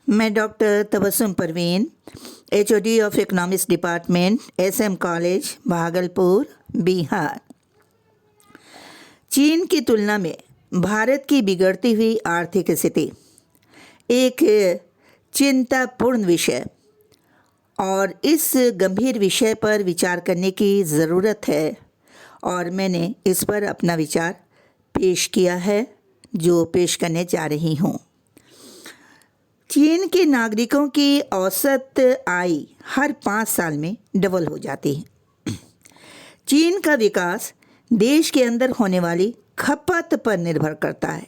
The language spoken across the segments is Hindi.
मैं doctor Tabassum Parveen, HOD of economics department, SM college, Bhagalpur, Bihar. चीन की तुलना में भारत की बिगड़ती हुई आर्थिक स्थिति एक चिंतापूर्ण विषय और इस गंभीर विषय पर विचार करने की ज़रूरत है और मैंने इस पर अपना विचार पेश किया है जो पेश करने जा रही हूँ। चीन के नागरिकों की औसत आय हर 5 साल में डबल हो जाती है। चीन का विकास देश के अंदर होने वाली खपत पर निर्भर करता है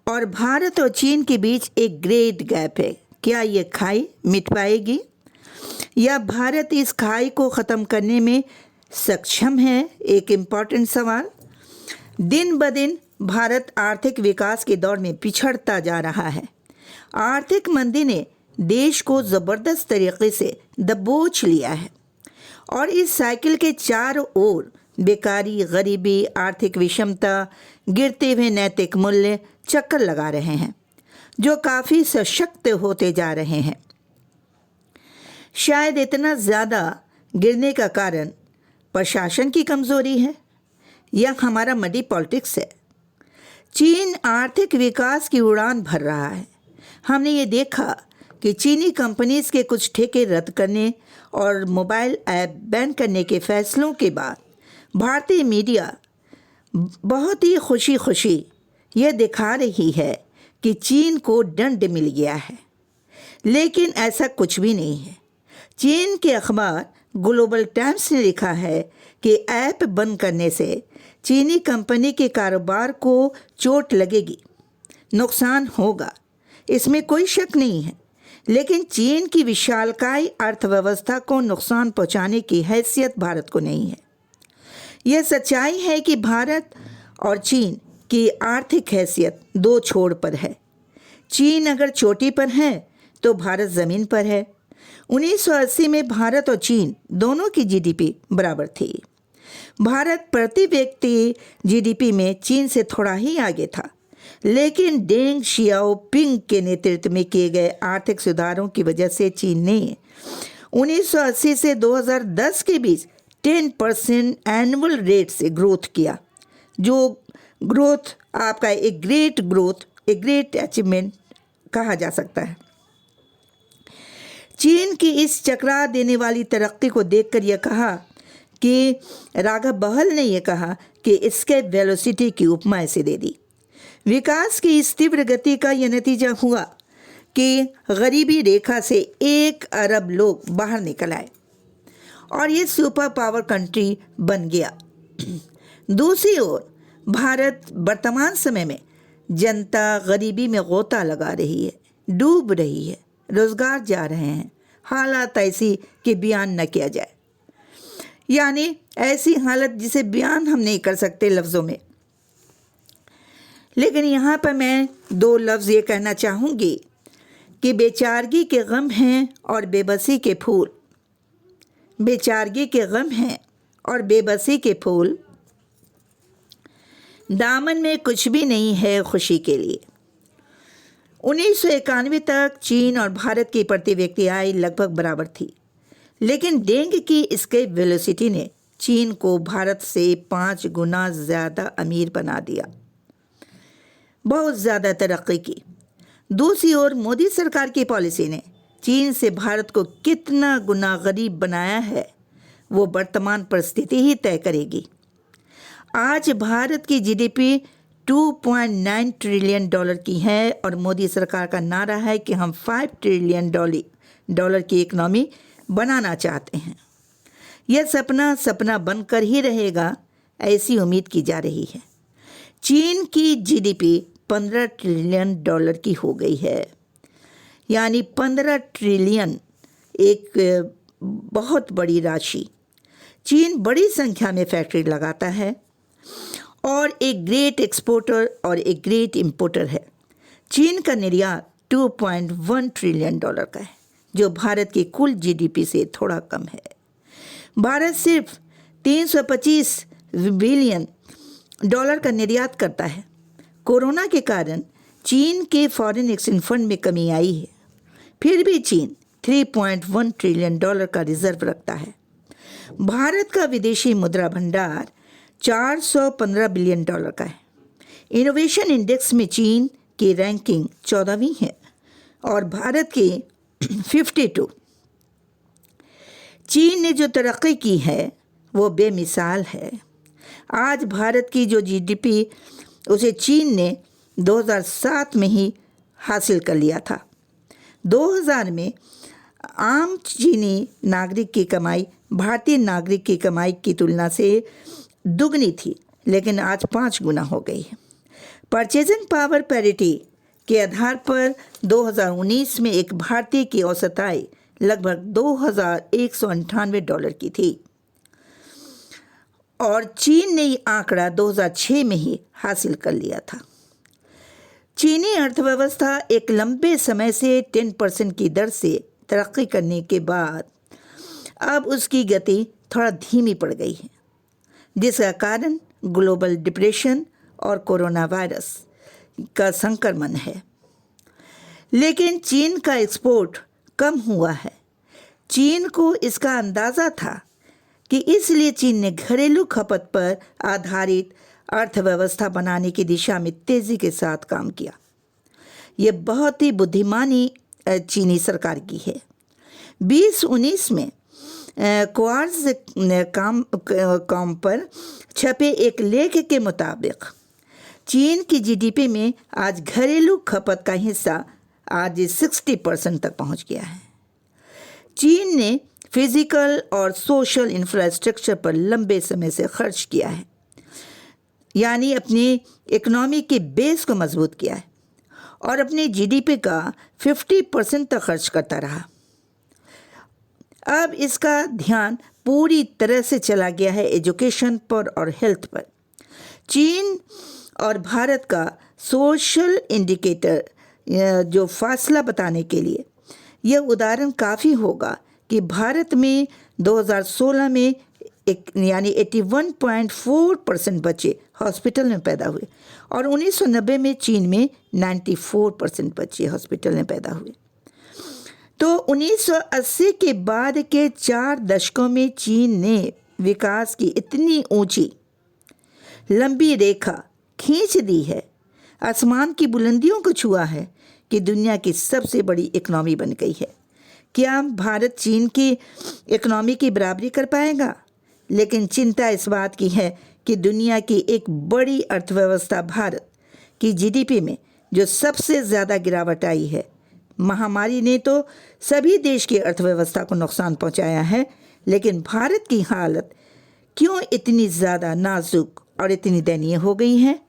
और भारत और चीन के बीच एक ग्रेट गैप है। क्या ये खाई मिट पाएगी या भारत इस खाई को ख़त्म करने में सक्षम है? एक इम्पॉर्टेंट सवाल। दिन ब दिन भारत आर्थिक विकास के दौर में पिछड़ता जा रहा है। आर्थिक मंदी ने देश को ज़बरदस्त तरीके से दबोच लिया है और इस साइकिल के चारों ओर बेकारी, गरीबी, आर्थिक विषमता, गिरते हुए नैतिक मूल्य चक्कर लगा रहे हैं जो काफ़ी सशक्त होते जा रहे हैं। शायद इतना ज़्यादा गिरने का कारण प्रशासन की कमज़ोरी है या हमारा मडी पॉलिटिक्स है। चीन आर्थिक विकास की उड़ान भर रहा है। हमने ये देखा कि चीनी कंपनीज के कुछ ठेके रद्द करने और मोबाइल ऐप बैन करने के फैसलों के बाद भारतीय मीडिया बहुत ही खुशी ये दिखा रही है कि चीन को दंड मिल गया है, लेकिन ऐसा कुछ भी नहीं है। चीन के अखबार ग्लोबल टाइम्स ने लिखा है कि ऐप बंद करने से चीनी कंपनी के कारोबार को चोट लगेगी, नुकसान होगा, इसमें कोई शक नहीं है। लेकिन चीन की विशालकाय अर्थव्यवस्था को नुकसान पहुंचाने की हैसियत भारत को नहीं है। यह सच्चाई है कि भारत और चीन की आर्थिक हैसियत दो छोर पर है। चीन अगर चोटी पर है तो भारत ज़मीन पर है। 1980 में भारत और चीन दोनों की जीडीपी बराबर थी। भारत प्रति व्यक्ति जीडीपी में चीन से थोड़ा ही आगे था, लेकिन डेंग शियाओपिंग के नेतृत्व में किए गए आर्थिक सुधारों की वजह से चीन ने 1980 से 2010 के बीच 10% एनुअल रेट से ग्रोथ किया, जो ग्रोथ आपका एक ग्रेट अचीवमेंट कहा जा सकता है। चीन की इस चकरा देने वाली तरक्की को देखकर यह कहा कि राघव बहल ने यह कहा कि इसके वेलोसिटी की उपमा ऐसे दे दी। विकास की इस तीव्र गति का यह नतीजा हुआ कि गरीबी रेखा से 1 अरब लोग बाहर निकल आए और ये सुपर पावर कंट्री बन गया। दूसरी ओर भारत वर्तमान समय में जनता गरीबी में गोता लगा रही है, डूब रही है, रोजगार जा रहे हैं। हालात ऐसी कि बयान न किया जाए, यानी ऐसी हालत जिसे बयान हम नहीं कर सकते लफ्ज़ों में। लेकिन यहाँ पर मैं 2 लफ्ज़ ये कहना चाहूँगी कि बेचारगी के गम हैं और बेबसी के फूल। बेचारगी के गम हैं और बेबसी के फूल, दामन में कुछ भी नहीं है खुशी के लिए। 1991 तक चीन और भारत की प्रति व्यक्ति आय लगभग बराबर थी, लेकिन डेंग की इसके वेलोसिटी ने चीन को भारत से 5 गुना ज़्यादा अमीर बना दिया, बहुत ज़्यादा तरक्की की। दूसरी ओर मोदी सरकार की पॉलिसी ने चीन से भारत को कितना गुना गरीब बनाया है वो वर्तमान परिस्थिति ही तय करेगी। आज भारत की जीडीपी 2.9 ट्रिलियन डॉलर की है और मोदी सरकार का नारा है कि हम 5 ट्रिलियन डॉलर की इकनॉमी बनाना चाहते हैं। यह सपना बनकर ही रहेगा, ऐसी उम्मीद की जा रही है। चीन की जीडीपी 15 ट्रिलियन डॉलर की हो गई है, यानी 15 ट्रिलियन एक बहुत बड़ी राशि। चीन बड़ी संख्या में फैक्ट्री लगाता है और एक ग्रेट एक्सपोर्टर और एक ग्रेट इंपोर्टर है। चीन का निर्यात 2.1 ट्रिलियन डॉलर का है, जो भारत की कुल जीडीपी से थोड़ा कम है। भारत सिर्फ 325 बिलियन डॉलर का निर्यात करता है। कोरोना के कारण चीन के फॉरेन एक्सचेंज फंड में कमी आई है, फिर भी चीन $3.1 ट्रिलियन का रिजर्व रखता है। भारत का विदेशी मुद्रा भंडार $415 बिलियन का है। इनोवेशन इंडेक्स में चीन की रैंकिंग 14वीं है और भारत की 52। चीन ने जो तरक्की की है वो बेमिसाल है। आज भारत की जो जीडीपी उसे चीन ने 2007 में ही हासिल कर लिया था। 2000 में आम चीनी नागरिक की कमाई भारतीय नागरिक की कमाई की तुलना से दुगनी थी, लेकिन आज 5 गुना हो गई है। परचेजिंग पावर पैरिटी के आधार पर 2019 में एक भारतीय की औसत आय लगभग $2,198 की थी और चीन ने ये आंकड़ा 2006 में ही हासिल कर लिया था। चीनी अर्थव्यवस्था एक लंबे समय से 10% की दर से तरक्की करने के बाद अब उसकी गति थोड़ा धीमी पड़ गई है, जिसका कारण ग्लोबल डिप्रेशन और कोरोना वायरस का संक्रमण है। लेकिन चीन का एक्सपोर्ट कम हुआ है। चीन को इसका अंदाज़ा था कि इसलिए चीन ने घरेलू खपत पर आधारित अर्थव्यवस्था बनाने की दिशा में तेज़ी के साथ काम किया। ये बहुत ही बुद्धिमानी चीनी सरकार की है। 2019 में क्वार्ट्ज कॉम पर छपे एक लेख के मुताबिक चीन की जीडीपी में आज घरेलू खपत का हिस्सा आज 60% तक पहुंच गया है। चीन ने फिजिकल और सोशल इंफ्रास्ट्रक्चर पर लंबे समय से खर्च किया है, यानी अपनी इकोनॉमी के बेस को मजबूत किया है और अपनी जीडीपी का 50% तक खर्च करता रहा। अब इसका ध्यान पूरी तरह से चला गया है एजुकेशन पर और हेल्थ पर। चीन और भारत का सोशल इंडिकेटर जो फासला बताने के लिए यह उदाहरण काफ़ी होगा कि भारत में 2016 में यानी 81.4% बच्चे हॉस्पिटल में पैदा हुए और 1990 में चीन में 94% बच्चे हॉस्पिटल में पैदा हुए। तो 1980 के बाद के 4 दशकों में चीन ने विकास की इतनी ऊंची लंबी रेखा खींच दी है, आसमान की बुलंदियों को छुआ है कि दुनिया की सबसे बड़ी इकनॉमी बन गई है। क्या भारत चीन की इकनॉमी की बराबरी कर पाएगा? लेकिन चिंता इस बात की है कि दुनिया की एक बड़ी अर्थव्यवस्था भारत की जीडीपी में जो सबसे ज़्यादा गिरावट आई है, महामारी ने तो सभी देश की अर्थव्यवस्था को नुकसान पहुंचाया है, लेकिन भारत की हालत क्यों इतनी ज़्यादा नाजुक और इतनी दयनीय हो गई है?